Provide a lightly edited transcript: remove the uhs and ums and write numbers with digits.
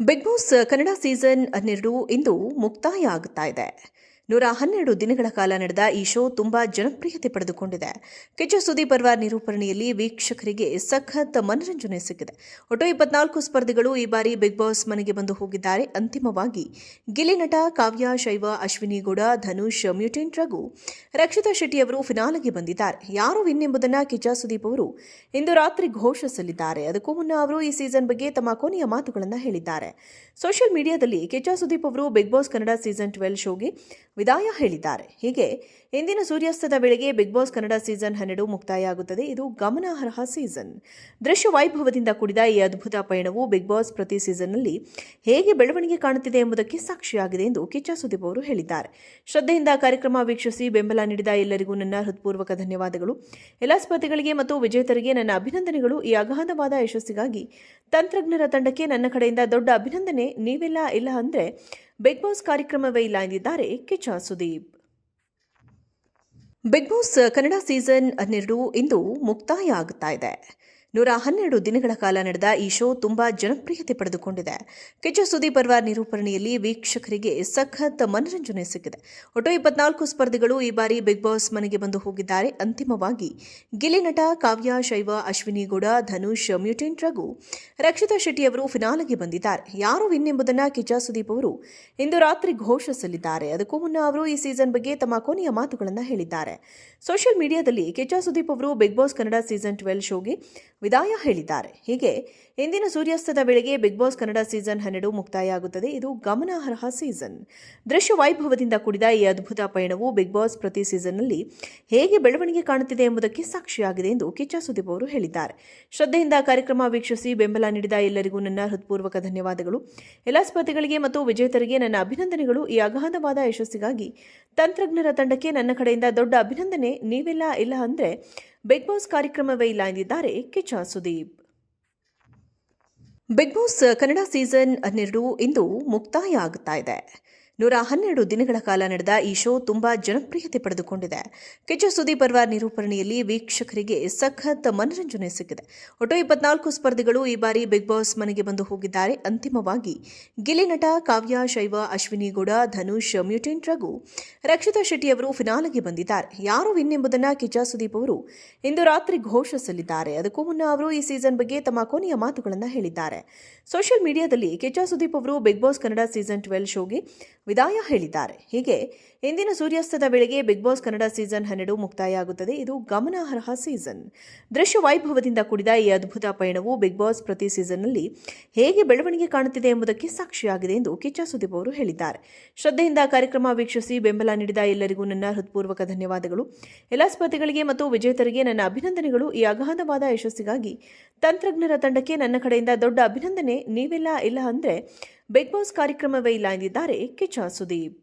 Big Boss Kannada season 12 ಇಂದು ಮುಕ್ತಾಯ ಆಗುತ್ತಾ ಇದೆ. 112 ದಿನಗಳ ಕಾಲ ನಡೆದ ಈ ಶೋ ತುಂಬಾ ಜನಪ್ರಿಯತೆ ಪಡೆದುಕೊಂಡಿದೆ. ಕಿಚ್ಚ ಸುದೀಪ್ ಅವರ ನಿರೂಪಣೆಯಲ್ಲಿ ವೀಕ್ಷಕರಿಗೆ ಸಖತ್ ಮನರಂಜನೆ ಸಿಕ್ಕಿದೆ. ಒಟ್ಟು 24 ಸ್ಪರ್ಧಿಗಳು ಈ ಬಾರಿ ಬಿಗ್ ಬಾಸ್ ಮನೆಗೆ ಬಂದು ಹೋಗಿದ್ದಾರೆ. ಅಂತಿಮವಾಗಿ ಗಿಲ್ಲಿ ನಟ, ಕಾವ್ಯ, ಶೈವ, ಅಶ್ವಿನಿ ಗೌಡ, ಧನುಷ್, ಮ್ಯೂಟೆಂಟ್ ರಘು, ರಕ್ಷಿತಾ ಶೆಟ್ಟಿ ಅವರು ಫಿನಾಲೆಗೆ ಬಂದಿದ್ದಾರೆ. ಯಾರು ವಿನ್ ಎಂಬುದನ್ನು ಕಿಚ್ಚ ಸುದೀಪ್ ಅವರು ಇಂದು ರಾತ್ರಿ ಘೋಷಿಸಲಿದ್ದಾರೆ. ಅದಕ್ಕೂ ಮುನ್ನ ಅವರು ಈ ಸೀಸನ್ ಬಗ್ಗೆ ತಮ್ಮ ಕೊನೆಯ ಮಾತುಗಳನ್ನು ಹೇಳಿದ್ದಾರೆ. ಸೋಷಿಯಲ್ ಮೀಡಿಯಾದಲ್ಲಿ ಕಿಚ್ಚ ಸುದೀಪ್ ಅವರು ಬಿಗ್ ಬಾಸ್ ಕನ್ನಡ ಸೀಸನ್ 12 ಶೋಗೆ ವಿದಾಯ ಹೇಳಿದ್ದಾರೆ. ಹೀಗೆ ಇಂದಿನ ಸೂರ್ಯಾಸ್ತದ ವೇಳೆಗೆ ಬಿಗ್ ಬಾಸ್ ಕನ್ನಡ ಸೀಸನ್ 12 ಮುಕ್ತಾಯ ಆಗುತ್ತದೆ. ಇದು ಗಮನಾರ್ಹ ಸೀಸನ್. ದೃಶ್ಯ ವೈಭವದಿಂದ ಕೂಡಿದ ಈ ಅದ್ಭುತ ಪಯಣವು ಬಿಗ್ ಬಾಸ್ ಪ್ರತಿ ಸೀಸನ್ನಲ್ಲಿ ಹೇಗೆ ಬೆಳವಣಿಗೆ ಕಾಣುತ್ತಿದೆ ಎಂಬುದಕ್ಕೆ ಸಾಕ್ಷಿಯಾಗಿದೆ ಎಂದು ಕಿಚ್ಚ ಸುದೀಪ್ ಅವರು ಹೇಳಿದ್ದಾರೆ. ಶ್ರದ್ಧೆಯಿಂದ ಕಾರ್ಯಕ್ರಮ ವೀಕ್ಷಿಸಿ ಬೆಂಬಲ ನೀಡಿದ ಎಲ್ಲರಿಗೂ ನನ್ನ ಹೃತ್ಪೂರ್ವಕ ಧನ್ಯವಾದಗಳು. ಎಲ್ಲ ಸ್ಪರ್ಧಿಗಳಿಗೆ ಮತ್ತು ವಿಜೇತರಿಗೆ ನನ್ನ ಅಭಿನಂದನೆಗಳು. ಈ ಅಗಾಧವಾದ ಯಶಸ್ಸಿಗಾಗಿ ತಂತ್ರಜ್ಞರ ತಂಡಕ್ಕೆ ನನ್ನ ಕಡೆಯಿಂದ ದೊಡ್ಡ ಅಭಿನಂದನೆ. ನೀವೆಲ್ಲ ಇಲ್ಲ ಅಂದ್ರೆ ಬಿಗ್ ಬಾಸ್ ಕಾರ್ಯಕ್ರಮವೇ ಇಲ್ಲ ಎಂದಿದ್ದಾರೆ Kichcha Sudeep. Bigg Boss Kannada season 12 ಇಂದು ಮುಕ್ತಾಯ ಆಗುತ್ತಾ ಇದೆ. 112 ದಿನಗಳ ಕಾಲ ನಡೆದ ಈ ಶೋ ತುಂಬಾ ಜನಪ್ರಿಯತೆ ಪಡೆದುಕೊಂಡಿದೆ. ಕಿಚ್ಚ ಸುದೀಪ್ ಅವರ ನಿರೂಪಣೆಯಲ್ಲಿ ವೀಕ್ಷಕರಿಗೆ ಸಖತ್ ಮನರಂಜನೆ ಸಿಕ್ಕಿದೆ. ಒಟ್ಟು 24 ಸ್ಪರ್ಧಿಗಳು ಈ ಬಾರಿ ಬಿಗ್ ಬಾಸ್ ಮನೆಗೆ ಬಂದು ಹೋಗಿದ್ದಾರೆ. ಅಂತಿಮವಾಗಿ ಗಿಲ್ಲಿ ನಟ, ಕಾವ್ಯ, ಶೈವ, ಅಶ್ವಿನಿ ಗೌಡ, ಧನುಷ್, ಮ್ಯೂಟೆಂಟ್ ರಘು, ರಕ್ಷಿತಾ ಶೆಟ್ಟಿ ಅವರು ಫಿನಾಲೆಗೆ ಬಂದಿದ್ದಾರೆ. ಯಾರು ವಿನ್ ಎಂಬುದನ್ನು ಕಿಚ್ಚ ಸುದೀಪ್ ಅವರು ಇಂದು ರಾತ್ರಿ ಘೋಷಿಸಲಿದ್ದಾರೆ. ಅದಕ್ಕೂ ಮುನ್ನ ಅವರು ಈ ಸೀಸನ್ ಬಗ್ಗೆ ತಮ್ಮ ಕೊನೆಯ ಮಾತುಗಳನ್ನು ಹೇಳಿದ್ದಾರೆ. ಸೋಷಿಯಲ್ ಮೀಡಿಯಾದಲ್ಲಿ ಕಿಚ್ಚ ಸುದೀಪ್ ಅವರು ಬಿಗ್ ಬಾಸ್ ಕನ್ನಡ ಸೀಸನ್ 12 ಶೋಗೆ ವಿದಾಯ ಹೇಳಿದ್ದಾರೆ. ಹೀಗೆ ಇಂದಿನ ಸೂರ್ಯಾಸ್ತದ ವೇಳೆಗೆ ಬಿಗ್ ಬಾಸ್ ಕನ್ನಡ ಸೀಸನ್ 12 ಮುಕ್ತಾಯ ಆಗುತ್ತದೆ. ಇದು ಗಮನಾರ್ಹ ಸೀಸನ್. ದೃಶ್ಯ ವೈಭವದಿಂದ ಕೂಡಿದ ಈ ಅದ್ಭುತ ಪಯಣವು ಬಿಗ್ ಬಾಸ್ ಪ್ರತಿ ಸೀಸನ್ನಲ್ಲಿ ಹೇಗೆ ಬೆಳವಣಿಗೆ ಕಾಣುತ್ತಿದೆ ಎಂಬುದಕ್ಕೆ ಸಾಕ್ಷಿಯಾಗಿದೆ ಎಂದು ಕಿಚ್ಚ ಸುದೀಪ್ ಅವರು ಹೇಳಿದ್ದಾರೆ. ಶ್ರದ್ಧೆಯಿಂದ ಕಾರ್ಯಕ್ರಮ ವೀಕ್ಷಿಸಿ ಬೆಂಬಲ ನೀಡಿದ ಎಲ್ಲರಿಗೂ ನನ್ನ ಹೃತ್ಪೂರ್ವಕ ಧನ್ಯವಾದಗಳು. ಎಲ್ಲ ಸ್ಪರ್ಧಿಗಳಿಗೆ ಮತ್ತು ವಿಜೇತರಿಗೆ ನನ್ನ ಅಭಿನಂದನೆಗಳು. ಈ ಅಗಾಧವಾದ ಯಶಸ್ಸಿಗಾಗಿ ತಂತ್ರಜ್ಞರ ತಂಡಕ್ಕೆ ನನ್ನ ಕಡೆಯಿಂದ ದೊಡ್ಡ ಅಭಿನಂದನೆ. ನೀವೆಲ್ಲ ಇಲ್ಲ ಅಂದ್ರೆ ಬಿಗ್ ಬಾಸ್ ಕಾರ್ಯಕ್ರಮವೇ ಇಲ್ಲ ಎಂದಿದ್ದಾರೆ Kichcha Sudeep. Bigg Boss Kannada season 12 ಇಂದು ಮುಕ್ತಾಯ ಆಗುತ್ತಾ ಇದೆ. 112 ದಿನಗಳ ಕಾಲ ನಡೆದ ಈ ಶೋ ತುಂಬಾ ಜನಪ್ರಿಯತೆ ಪಡೆದುಕೊಂಡಿದೆ. ಕಿಚ್ಚ ಸುದೀಪ್ ಅವರ ನಿರೂಪಣೆಯಲ್ಲಿ ವೀಕ್ಷಕರಿಗೆ ಸಖತ್ ಮನರಂಜನೆ ಸಿಕ್ಕಿದೆ. ಒಟ್ಟು 24 ಸ್ಪರ್ಧಿಗಳು ಈ ಬಾರಿ ಬಿಗ್ ಬಾಸ್ ಮನೆಗೆ ಬಂದು ಹೋಗಿದ್ದಾರೆ. ಅಂತಿಮವಾಗಿ ಗಿಲ್ಲಿ ನಟ, ಕಾವ್ಯ, ಶೈವ, ಅಶ್ವಿನಿ ಗೌಡ, ಧನುಷ್, ಮ್ಯೂಟೆಂಟ್ ರಘು, ರಕ್ಷಿತಾ ಶೆಟ್ಟಿ ಅವರು ಫಿನಾಲೆಗೆ ಬಂದಿದ್ದಾರೆ. ಯಾರು ವಿನ್ ಎಂಬುದನ್ನು ಕಿಚ್ಚ ಸುದೀಪ್ ಅವರು ಇಂದು ರಾತ್ರಿ ಘೋಷಿಸಲಿದ್ದಾರೆ. ಅದಕ್ಕೂ ಮುನ್ನ ಅವರು ಈ ಸೀಸನ್ ಬಗ್ಗೆ ತಮ್ಮ ಕೊನೆಯ ಮಾತುಗಳನ್ನು ಹೇಳಿದ್ದಾರೆ. ಸೋಷಿಯಲ್ ಮೀಡಿಯಾದಲ್ಲಿ ಕಿಚ್ಚ ಸುದೀಪ್ ಅವರು ಬಿಗ್ ಬಾಸ್ ಕನ್ನಡ ಸೀಸನ್ 12 ಶೋಗೆ ವಿದಾಯ ಹೇಳಿದ್ದಾರೆ. ಹೀಗೆ ಇಂದಿನ ಸೂರ್ಯಾಸ್ತದ ವೇಳೆಗೆ ಬಿಗ್ ಬಾಸ್ ಕನ್ನಡ ಸೀಸನ್ 12 ಮುಕ್ತಾಯ ಆಗುತ್ತದೆ. ಇದು ಗಮನಾರ್ಹ ಸೀಸನ್. ದೃಶ್ಯ ವೈಭವದಿಂದ ಕೂಡಿದ ಈ ಅದ್ಭುತ ಪಯಣವು ಬಿಗ್ ಬಾಸ್ ಪ್ರತಿ ಸೀಸನ್ನಲ್ಲಿ ಹೇಗೆ ಬೆಳವಣಿಗೆ ಕಾಣುತ್ತಿದೆ ಎಂಬುದಕ್ಕೆ ಸಾಕ್ಷಿಯಾಗಿದೆ ಎಂದು ಕಿಚ್ಚ ಸುದೀಪ್ ಅವರು ಹೇಳಿದ್ದಾರೆ. ಶ್ರದ್ಧೆಯಿಂದ ಕಾರ್ಯಕ್ರಮ ವೀಕ್ಷಿಸಿ ಬೆಂಬಲ ನೀಡಿದ ಎಲ್ಲರಿಗೂ ನನ್ನ ಹೃತ್ಪೂರ್ವಕ ಧನ್ಯವಾದಗಳು. ಎಲ್ಲ ಸ್ಪರ್ಧಿಗಳಿಗೆ ಮತ್ತು ವಿಜೇತರಿಗೆ ನನ್ನ ಅಭಿನಂದನೆಗಳು. ಈ ಅಗಾಧವಾದ ಯಶಸ್ಸಿಗಾಗಿ ತಂತ್ರಜ್ಞರ ತಂಡಕ್ಕೆ ನನ್ನ ಕಡೆಯಿಂದ ದೊಡ್ಡ ಅಭಿನಂದನೆ. ನೀವೆಲ್ಲ ಇಲ್ಲ ಅಂದ್ರೆ ಬಿಗ್ ಬಾಸ್ ಕಾರ್ಯಕ್ರಮವೇ ಇಲ್ಲ ಎಂದಿದ್ದಾರೆ ಕಿಚ್ಚ ಸುದೀಪ್.